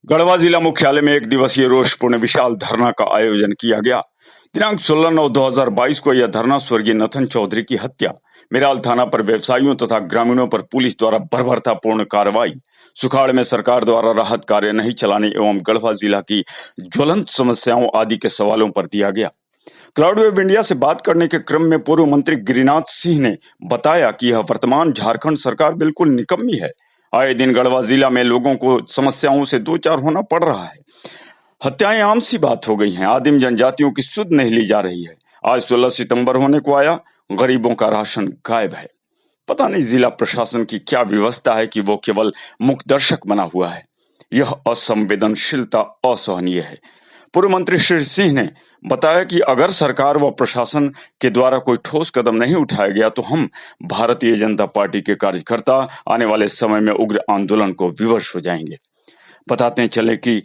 गढ़वा जिला मुख्यालय में एक दिवसीय रोषपूर्ण विशाल धरना का आयोजन किया गया। दिनांक 16/9/2022 को यह धरना स्वर्गीय नथन चौधरी की हत्या, मेराल थाना पर व्यवसायियों तथा ग्रामीणों पर पुलिस द्वारा बर्बरतापूर्ण कार्रवाई, सुखाड़ में सरकार द्वारा राहत कार्य नहीं चलाने एवं गढ़वा जिला की ज्वलंत समस्याओं आदि के सवालों पर दिया गया। क्लाउड वेब इंडिया से बात करने के क्रम में पूर्व मंत्री गिरिनाथ सिंह ने बताया कि यह वर्तमान झारखंड सरकार बिल्कुल निकम्मी है। आए दिन गढ़वा जिला में लोगों को समस्याओं से दो चार होना पड़ रहा है। हत्याएं आम सी बात हो गई हैं। आदिम जनजातियों की सुध नहीं ली जा रही है। आज 16 सितंबर होने को आया, गरीबों का राशन गायब है। पता नहीं जिला प्रशासन की क्या व्यवस्था है कि वो केवल मुखदर्शक बना हुआ है। यह असंवेदनशीलता असहनीय है। पूर्व मंत्री श्री सिंह ने बताया कि अगर सरकार व प्रशासन के द्वारा कोई ठोस कदम नहीं उठाया गया तो हम भारतीय जनता पार्टी के कार्यकर्ता आने वाले समय में उग्र आंदोलन को विवश हो जाएंगे। बताते चले कि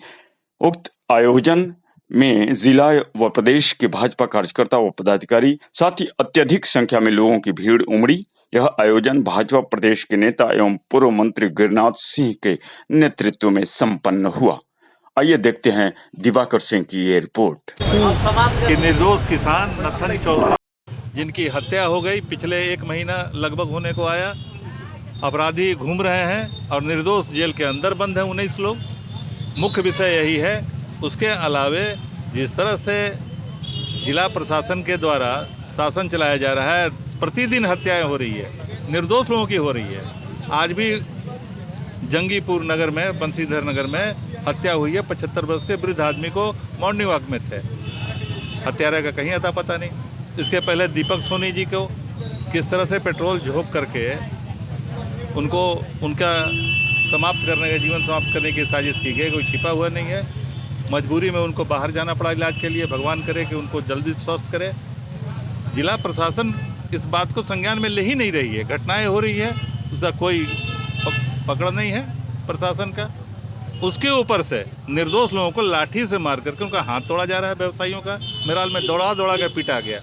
उक्त आयोजन में जिला व प्रदेश के भाजपा कार्यकर्ता व पदाधिकारी साथ ही अत्यधिक संख्या में लोगों की भीड़ उमड़ी। यह आयोजन भाजपा प्रदेश के नेता एवं पूर्व मंत्री गिरिनाथ सिंह के नेतृत्व में संपन्न हुआ। आइए देखते हैं दिवाकर सिंह की ये रिपोर्ट। कि निर्दोष किसान नथन चौधरी जिनकी हत्या हो गई, पिछले 1 महीना लगभग होने को आया, अपराधी घूम रहे हैं और निर्दोष जेल के अंदर बंद हैं 19 लोग। मुख्य विषय यही है। उसके अलावे जिस तरह से जिला प्रशासन के द्वारा शासन चलाया जा रहा है, प्रतिदिन हत्याएं हो रही है, निर्दोष लोगों की हो रही है। आज भी जंगीपुर नगर में, बंसीधर नगर में हत्या हुई है। 75 वर्ष के वृद्ध आदमी को मॉर्निंग वॉक में थे, हत्यारे का कहीं अता पता नहीं। इसके पहले दीपक सोनी जी को किस तरह से पेट्रोल झोंक करके उनको उनका समाप्त करने का, जीवन समाप्त करने की साजिश की गई, कोई छिपा हुआ नहीं है। मजबूरी में उनको बाहर जाना पड़ा इलाज के लिए। भगवान करे कि उनको जल्दी स्वस्थ करे। जिला प्रशासन इस बात को संज्ञान में ले ही नहीं रही है। घटनाएं हो रही है, उसका कोई पकड़ नहीं है प्रशासन का। उसके ऊपर से निर्दोष लोगों को लाठी से मार करके उनका हाथ तोड़ा जा रहा है। व्यवसायियों का मेराल में दौड़ा दौड़ा कर पीटा गया।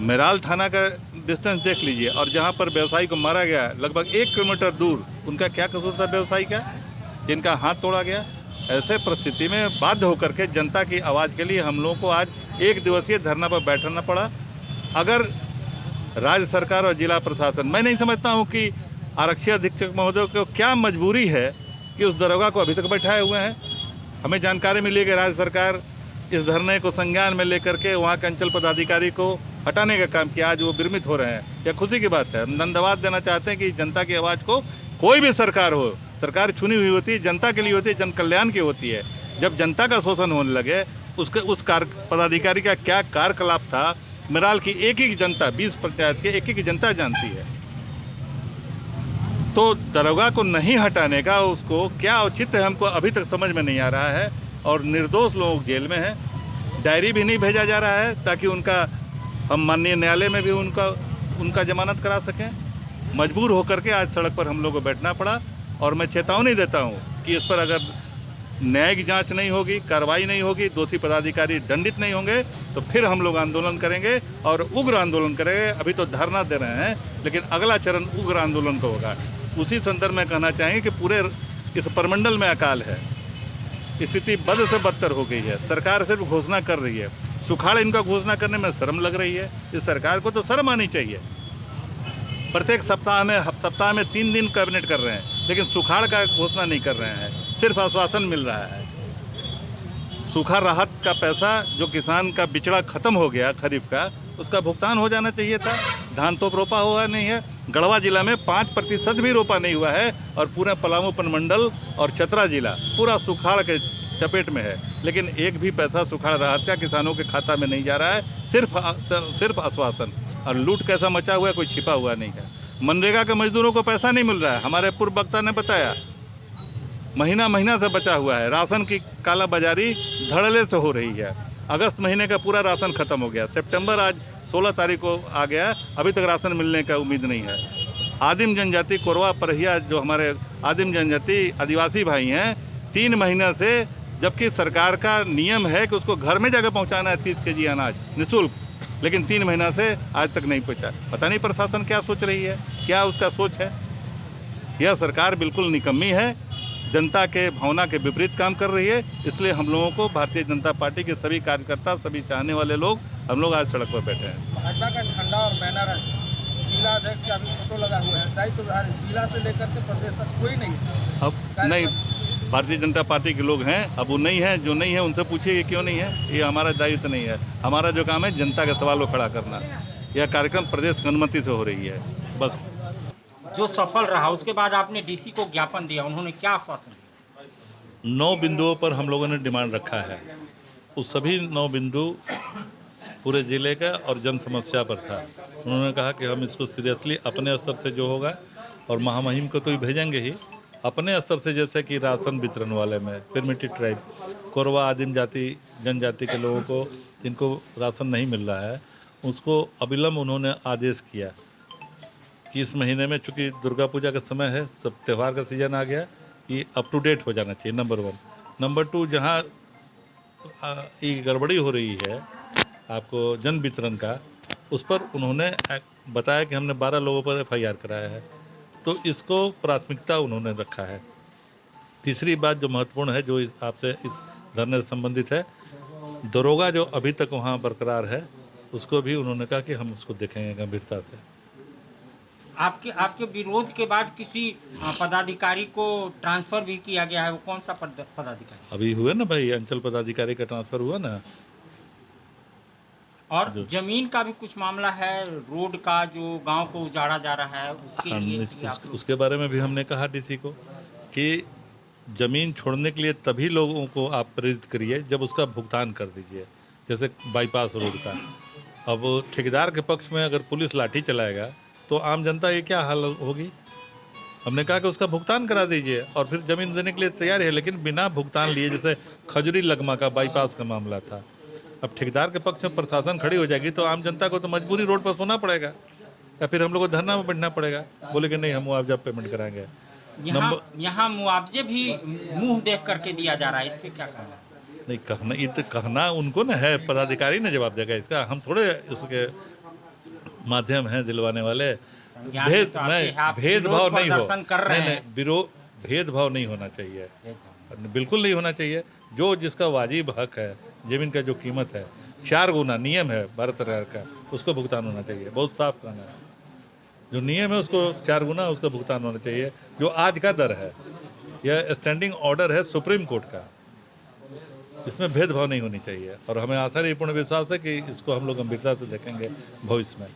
मेराल थाना का डिस्टेंस देख लीजिए, और जहां पर व्यवसायी को मारा गया लगभग 1 किलोमीटर दूर, उनका क्या कसूर था व्यवसायी का, जिनका हाथ तोड़ा गया। ऐसे परिस्थिति में बाध्य होकर के जनता की आवाज़ के लिए हम लोगों को आज 1 दिवसीय धरना पर बैठना पड़ा। अगर राज्य सरकार और जिला प्रशासन, मैं नहीं समझता हूँ कि आरक्षी अधीक्षक महोदय को क्या मजबूरी है कि उस दरोगा को अभी तक बैठाए हुए हैं। हमें जानकारी मिली कि राज्य सरकार इस धरने को संज्ञान में लेकर के वहाँ के अंचल पदाधिकारी को हटाने का काम किया। आज वो विरमित हो रहे हैं। यह खुशी की बात है। हम धन्यवाद देना चाहते हैं कि जनता की आवाज़ को, कोई भी सरकार हो, सरकार चुनी हुई होती है, जनता के लिए होती है, जन कल्याण की होती है। जब जनता का शोषण होने लगे, उस पदाधिकारी का क्या कार्यकलाप था, मेराल की एक ही जनता, 20 पंचायत के एक जनता जानती है। तो दरोगा को नहीं हटाने का उसको क्या औचित्य है, हमको अभी तक समझ में नहीं आ रहा है। और निर्दोष लोग जेल में हैं। डायरी भी नहीं भेजा जा रहा है ताकि उनका, हम माननीय न्यायालय में भी उनका जमानत करा सकें। मजबूर होकर के आज सड़क पर हम लोगों को बैठना पड़ा। और मैं चेतावनी देता हूं कि इस पर अगर न्यायिक जांच नहीं होगी, कार्रवाई नहीं होगी, दोषी पदाधिकारी दंडित नहीं होंगे, तो फिर हम लोग आंदोलन करेंगे और उग्र आंदोलन करेंगे। अभी तो धरना दे रहे हैं, लेकिन अगला चरण उग्र आंदोलन का होगा। उसी संदर्भ में कहना चाहेंगे कि पूरे इस परमंडल में अकाल है। स्थिति बद से बदतर हो गई है। सरकार सिर्फ घोषणा कर रही है। सुखाड़ इनका घोषणा करने में शर्म लग रही है। इस सरकार को तो शर्म आनी चाहिए। प्रत्येक सप्ताह में 3 दिन कैबिनेट कर रहे हैं, लेकिन सुखाड़ का घोषणा नहीं कर रहे हैं। सिर्फ आश्वासन मिल रहा है। सूखा राहत का पैसा जो किसान का बिचड़ा खत्म हो गया खरीफ का, उसका भुगतान हो जाना चाहिए था। धान तो रोपा हुआ नहीं है। गढ़वा जिला में 5% भी रोपा नहीं हुआ है, और पूरा पलामू प्रमंडल और चतरा जिला पूरा सुखाड़ के चपेट में है। लेकिन एक भी पैसा सुखाड़ राहत का किसानों के खाता में नहीं जा रहा है। सिर्फ आश्वासन। और लूट कैसा मचा हुआ है, कोई छिपा हुआ नहीं है। मनरेगा के मजदूरों को पैसा नहीं मिल रहा है। हमारे पूर्व वक्ता ने बताया, महीना से बचा हुआ है। राशन की कालाबाजारी धड़ल्ले से हो रही है। अगस्त महीने का पूरा राशन खत्म हो गया। सितंबर आज 16 तारीख को आ गया, अभी तक राशन मिलने का उम्मीद नहीं है। आदिम जनजाति कोरवा परहिया, जो हमारे आदिम जनजाति आदिवासी भाई हैं, 3 महीने से, जबकि सरकार का नियम है कि उसको घर में जाकर पहुंचाना है 30 kg अनाज निःशुल्क, लेकिन 3 महीना से आज तक नहीं पहुंचा। पता नहीं प्रशासन क्या सोच रही है, क्या उसका सोच है। यह सरकार बिल्कुल निकम्मी है। जनता के भावना के विपरीत काम कर रही है। इसलिए हम लोगों को भारतीय जनता पार्टी के सभी कार्यकर्ता, सभी चाहने वाले लोग, हम लोग आज सड़क पर बैठे हैं। भाजपा का झंडा और बैनर है, जिला अध्यक्ष का भी फोटो लगा हुआ है, दायित्व जिला से लेकर के प्रदेश तक कोई नहीं है। अब नहीं, भारतीय जनता पार्टी के लोग हैं, अब वो नहीं है, जो नहीं है उनसे पूछिए ये क्यों नहीं है। ये हमारा दायित्व नहीं है। हमारा जो काम है जनता के सवाल को खड़ा करना। यह कार्यक्रम प्रदेश की अनुमति से हो रही है। बस जो सफल रहा उसके बाद आपने डीसी को ज्ञापन दिया, उन्होंने क्या आश्वासन दिया? 9 बिंदुओं पर हम लोगों ने डिमांड रखा है। उस सभी 9 बिंदु पूरे जिले का और जन समस्या पर था। उन्होंने कहा कि हम इसको सीरियसली अपने स्तर से जो होगा, और महामहिम को तो ही भेजेंगे ही, अपने स्तर से, जैसे कि राशन वितरण वाले में प्रिमिटिव ट्राइब, कोरवा आदिम जाति जनजाति के लोगों को जिनको राशन नहीं मिल रहा है, उसको अविलंब उन्होंने आदेश किया कि इस महीने में, चूँकि दुर्गा पूजा का समय है, सब त्यौहार का सीजन आ गया, ये अप टू डेट हो जाना चाहिए, नंबर 1। नंबर 2, जहाँ ये गड़बड़ी हो रही है आपको जन वितरण का, उस पर उन्होंने बताया कि हमने 12 लोगों पर FIR कराया है, तो इसको प्राथमिकता उन्होंने रखा है। तीसरी बात जो महत्वपूर्ण है, जो आपसे इस धरने से संबंधित है, दरोगा जो अभी तक वहाँ बरकरार है, उसको भी उन्होंने कहा कि हम उसको देखेंगे गंभीरता से। आपके विरोध के बाद किसी पदाधिकारी को ट्रांसफर भी किया गया है, वो कौन सा पदाधिकारी? अभी हुआ ना भाई, अंचल पदाधिकारी का ट्रांसफर हुआ ना। और जमीन का भी कुछ मामला है, रोड का जो गांव को उजाड़ा जा रहा है, उसके लिए उसके बारे में भी हमने कहा डीसी को कि ज़मीन छोड़ने के लिए तभी लोगों को आप प्रेरित करिए जब उसका भुगतान कर दीजिए। जैसे बाईपास रोड का, अब ठेकेदार के पक्ष में अगर पुलिस लाठी चलाएगा तो आम जनता ये क्या हाल होगी। हमने कहा कि उसका भुगतान करा दीजिए, और फिर ज़मीन देने के लिए तैयार है, लेकिन बिना भुगतान लिए। जैसे खजुरी लगमा का बाईपास का मामला था, अब ठेकेदार के पक्ष में प्रशासन खड़ी हो जाएगी तो आम जनता को तो मजबूरी रोड पर सोना पड़ेगा, या फिर हम लोग को धरना में बैठना पड़ेगा, बोले कि नहीं हम मुआवजा पेमेंट कराएंगे। यहाँ मुआवजे भी मुंह देख करके दिया जा रहा है, इस पर क्या कहना? नहीं, कहना ये तो कहना उनको न है, पदाधिकारी ने जवाब देगा इसका। हम थोड़े उसके माध्यम हैं दिलवाने वाले। भेदभाव नहीं हो, नहीं, भेदभाव नहीं होना चाहिए, बिल्कुल नहीं होना चाहिए। जो जिसका वाजिब हक है, जमीन का जो कीमत है 4 गुना नियम है भारत सरकार का, उसको भुगतान होना चाहिए। बहुत साफ कहना है, जो नियम है उसको 4 गुना उसका भुगतान होना चाहिए। जो आज का दर है, यह स्टैंडिंग ऑर्डर है सुप्रीम कोर्ट का, इसमें भेदभाव नहीं होनी चाहिए। और हमें आशा नहीं, पूर्ण विश्वास है कि इसको हम लोग गंभीरता से देखेंगे भविष्य में।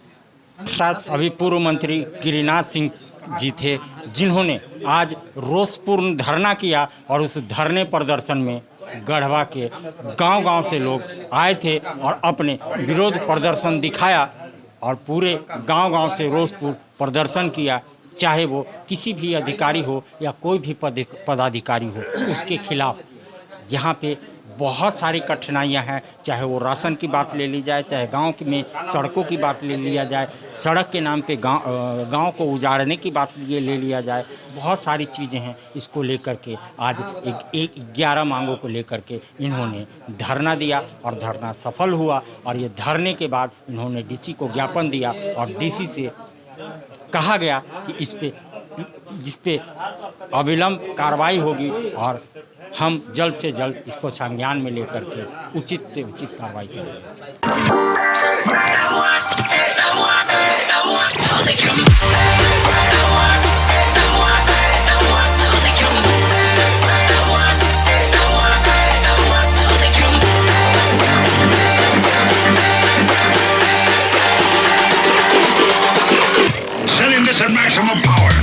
साथ अभी पूर्व मंत्री गिरिनाथ सिंह जी थे, जिन्होंने आज रोषपूर्ण धरना किया, और उस धरने प्रदर्शन में गढ़वा के गांव-गांव से लोग आए थे और अपने विरोध प्रदर्शन दिखाया, और पूरे गांव-गांव से रोषपूर्ण प्रदर्शन किया। चाहे वो किसी भी अधिकारी हो या कोई भी पदाधिकारी हो, उसके खिलाफ यहाँ पे बहुत सारी कठिनाइयाँ हैं। चाहे वो राशन की बात ले ली जाए, चाहे गांव में सड़कों की बात ले लिया जाए, सड़क के नाम पे गांव को उजाड़ने की बात ले लिया जाए, बहुत सारी चीज़ें हैं। इसको लेकर के आज एक 11 मांगों को लेकर के इन्होंने धरना दिया, और धरना सफल हुआ। और ये धरने के बाद इन्होंने डीसी को ज्ञापन दिया, और डीसी से कहा गया कि जिस पे अविलंब कार्रवाई होगी, और हम जल्द से जल्द इसको संज्ञान में लेकर के उचित से उचित कार्रवाई करेंगे। Setting this at maximum power.